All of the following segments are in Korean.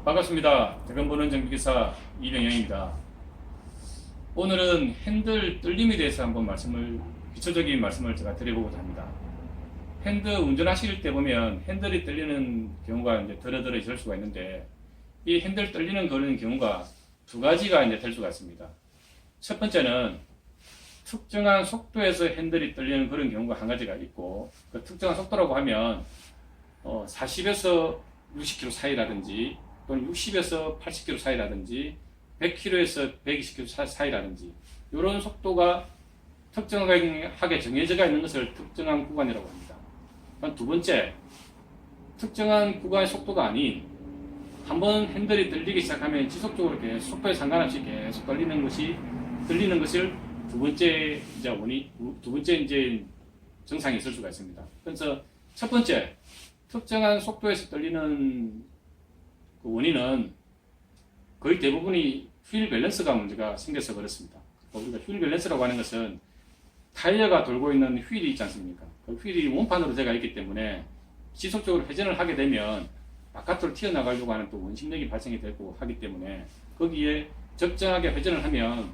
반갑습니다. 대건보는 정비기사 이병영입니다. 오늘은 핸들 떨림에 대해서 한번 기초적인 말씀을 제가 드려보고자 합니다. 핸들 운전하실 때 보면 핸들이 떨리는 경우가 이제 더러더러 있을 수가 있는데, 이 핸들 떨리는 그런 경우가 두 가지가 이제 될 수가 있습니다. 첫 번째는 특정한 속도에서 핸들이 떨리는 그런 경우가 한 가지가 있고, 그 특정한 속도라고 하면 40에서 60km 사이라든지 또는 60에서 80km 사이라든지 100km에서 120km 사이라든지 이런 속도가 특정하게 정해져 있는 것을 특정한 구간이라고 합니다. 두 번째, 특정한 구간의 속도가 아닌 한번 핸들이 떨리기 시작하면 지속적으로 계속 속도에 상관없이 계속 떨리는 것을 두 번째 이제 증상이 있을 수가 있습니다. 그래서 첫 번째, 특정한 속도에서 떨리는 그 원인은 거의 대부분이 휠 밸런스가 문제가 생겨서 그렇습니다. 우리가 휠 밸런스라고 하는 것은 타이어가 돌고 있는 휠이 있지 않습니까? 그 휠이 원판으로 되어 있기 때문에 지속적으로 회전을 하게 되면 바깥으로 튀어나가려고 하는 또 원심력이 발생이 되고 하기 때문에 거기에 적정하게 회전을 하면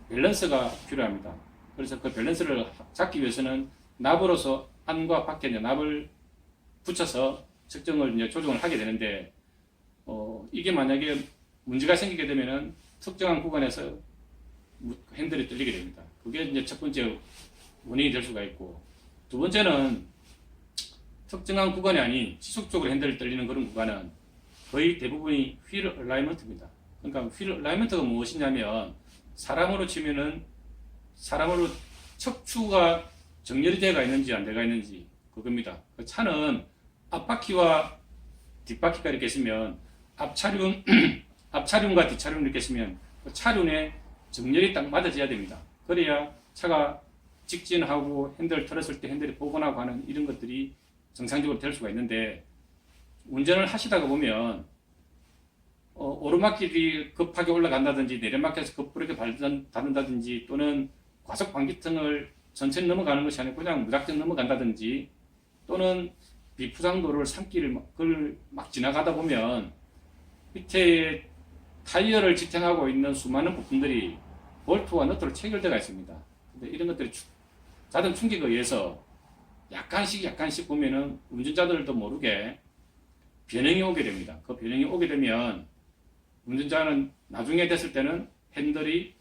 밸런스가 필요합니다. 그래서 그 밸런스를 잡기 위해서는 납으로서 안과 밖에 납을 붙여서 측정을 조정을 하게 되는데, 이게 만약에 문제가 생기게 되면은 특정한 구간에서 핸들이 떨리게 됩니다. 그게 이제 첫 번째 원인이 될 수가 있고, 두 번째는 특정한 구간이 아닌 지속적으로 핸들이 떨리는 그런 구간은 거의 대부분이 휠 얼라이먼트입니다. 그러니까 휠 얼라이먼트가 무엇이냐면 사람으로 척추가 정렬이 되어 있는지 안 되어 있는지 그겁니다. 그 차는 앞바퀴와 뒷바퀴가 이렇게 있으면 앞차륜과 뒷차륜이 이렇게 있으면 그 차륜에 정렬이 딱 맞아져야 됩니다. 그래야 차가 직진하고 핸들 틀었을 때 핸들이 복원하고 하는 이런 것들이 정상적으로 될 수가 있는데, 운전을 하시다가 보면 오르막길이 급하게 올라간다든지 내리막길에서 급브레이크 밟는다든지 또는 과속 방지턱을 천천히 넘어가는 것이 아니고 그냥 무작정 넘어간다든지 또는 비포장도로를 산길을 막 지나가다 보면 밑에 타이어를 지탱하고 있는 수많은 부품들이 볼트와 너트로 체결되어 있습니다. 근데 이런 것들이 잦은 충격에 의해서 약간씩 보면은 운전자들도 모르게 변형이 오게 됩니다. 그 변형이 오게 되면 운전자는 나중에 됐을 때는 핸들이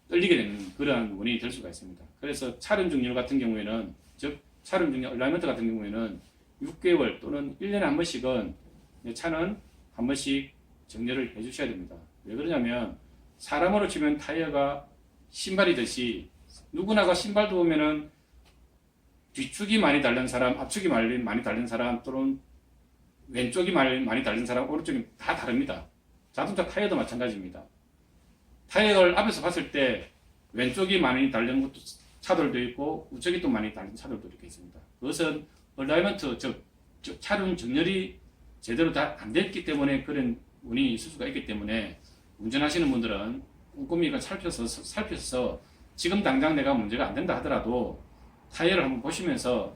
떨리게 되는 그러한 원인이 될 수가 있습니다. 그래서 차륜 정렬 같은 경우에는, 즉 차륜 정렬 얼라이먼트 같은 경우에는 6개월 또는 1년에 한 번씩은 차는 한 번씩 정렬을 해 주셔야 됩니다. 왜 그러냐면 사람으로 치면 타이어가 신발이듯이 누구나가 신발도 보면은 뒤축이 많이 달린 사람, 앞축이 많이 달린 사람, 또는 왼쪽이 많이 달린 사람, 오른쪽이 다 다릅니다. 자동차 타이어도 마찬가지입니다. 타이어를 앞에서 봤을 때 왼쪽이 많이 달린 것도 차들도 있고 우측이 또 많이 달린 차들도 이렇게 있습니다. 그것은 얼라이먼트, 즉 차륜 정렬이 제대로 다 안 됐기 때문에 그런 원인이 있을 수가 있기 때문에 운전하시는 분들은 꼼꼼히 살펴서 지금 당장 내가 문제가 안 된다 하더라도 타이어를 한번 보시면서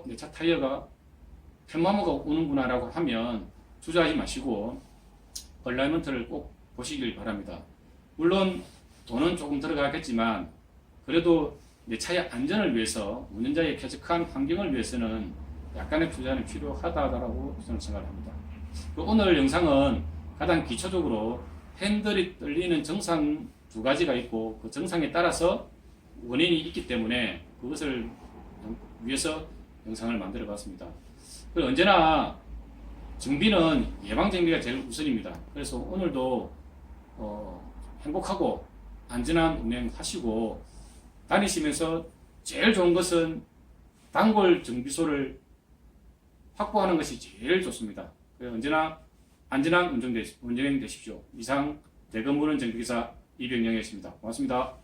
내 차 타이어가 편마모가 오는구나 라고 하면 주저하지 마시고 얼라이먼트를 꼭 보시길 바랍니다. 물론 돈은 조금 들어가겠지만 그래도 내 차의 안전을 위해서, 운전자의 쾌적한 환경을 위해서는 약간의 투자는 필요하다고 저는 생각합니다. 오늘 영상은 가장 기초적으로 핸들이 떨리는 증상 두 가지가 있고 그 증상에 따라서 원인이 있기 때문에 그것을 위해서 영상을 만들어 봤습니다. 언제나 정비는 예방정비가 제일 우선입니다. 그래서 오늘도 행복하고 안전한 운행 하시고 다니시면서 제일 좋은 것은 단골 정비소를 확보하는 것이 제일 좋습니다. 언제나 안전한 운행 되십시오. 이상 대건보는 정비기사 이병영이었습니다. 고맙습니다.